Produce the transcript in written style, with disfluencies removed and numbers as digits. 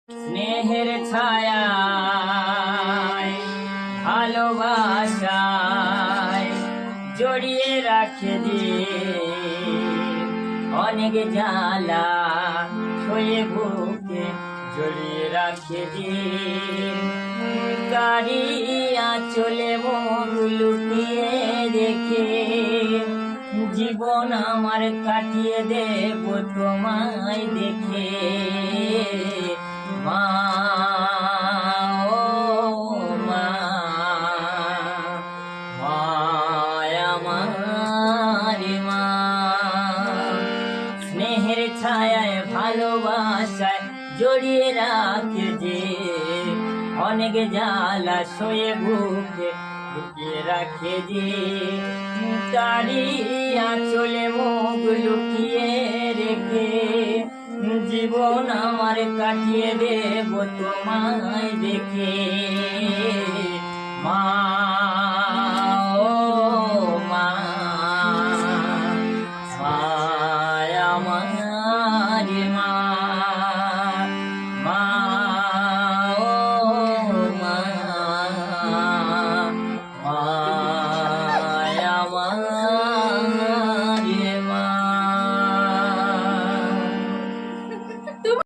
স্নেহের ছায়ায় ভালোবাসায় জড়িয়ে রাখে যে অনেক জ্বালা ছয়ে বুকে জড়িয়ে রাখে যে গাড়ি আঁচলে মন লুকিয়ে রেখে জীবন আমার কাটিয়ে দেব তোমায় দেখে মা ও মা মায় আমার মা স্নেহের ছায়ায় ভালোবাসায় জড়িয়ে রাখে যে অনেক জ্বালা সয়ে বুকে লুকিয়ে রাখে যে তারি আঁচলে মুখ লুকিয়ে রেখে জীবন আমার কাটিয়ে দেব তোমায় দেখে মা।